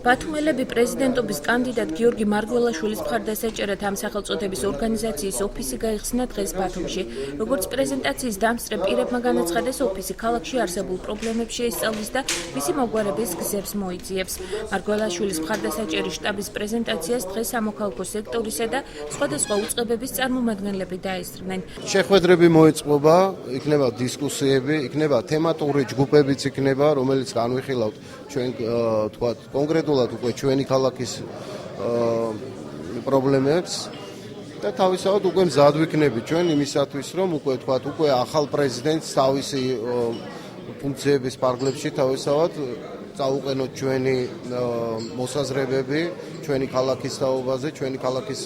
ბათუმელები პრეზიდენტობის კანდიდატ გიორგი მარგველაშვილის მხარდასაჭერად ამ სახელწოდების ორგანიზაციის ოფისი გაიხსნა დღეს ბათუმში. როგორც პრეზენტაციის დამსწრე პირებმა განაცხადეს, ოფისი ქალაქში არსებულ პრობლემებს შეისწავლის და მისი მოგვარების გზებს მოიძიებს. მარგველაშვილის მხარდასაჭერის შტაბის პრეზენტაციას დღეს სამოქალაქო სექტორისა და სხვადასხვა უწყებების წარმომადგენლები დაესწრნენ. შეხვედრები მოეწყობა, იქნება დისკუსიები, იქნება თემატური ჯგუფებიც იქნება, რომელიც განვიხილავთ ჩვენ თქვათ კონკრეტულად უკვე ჩვენი ქალაქის პრობლემებს და თავისთავად უკვე მზად ვიქნებით ჩვენ იმისათვის, რომ უკვე ახალ პრეზიდენტს თავისი ფუნქციების პარკლებში თავისთავად წაუყენოთ ჩვენი მოსაზრებები, ჩვენი ქალაქის თაობაზე, ჩვენი ქალაქის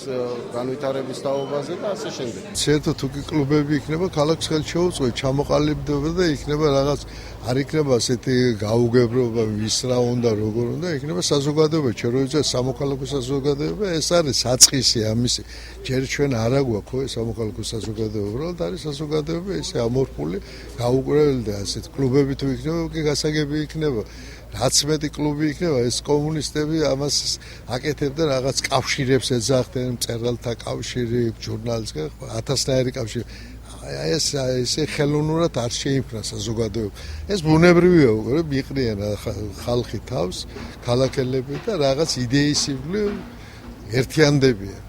განვითარების თაობაზე და ასე შემდეგ. საერთოდ თუ კი კლუბები იქნება, ქალაქს ხელს შეუწყო, ჩამოყალიბდება და იქნება რაღაც არ იქნება ასეთი გაუგებრობა, ვის რა უნდა, როგორ უნდა, იქნება საზოგადოება, ჩვენ როცა სამოქალაქო საზოგადოება, ეს არის საწყისი ამისი. ჯერ ჩვენ არა გვაქვს ხო ეს სამოქალაქო საზოგადოება, უბრალოდ არის საზოგადოება ესე ამორფული, გაუკვირველი და ასეთ კლუბები თუ იქნება, კი გასაგები იქნება. რაც მეტი კლუბი იქნება, ეს კომუნისტები ამას აკეთებდა რაღაც კავშირებს ეძახდნენ, მწერალთა კავშირი, ჟურნალისტთა, ათასნაირი კავშირი. ესე ხელოვნურად არ შეიფრა საზოგადოება. ეს ბუნებრივია უკვე, მიყრიან ხალხი თავს, ქალაქელები და რაღაც იდეისიბლი ერთიანდებიან.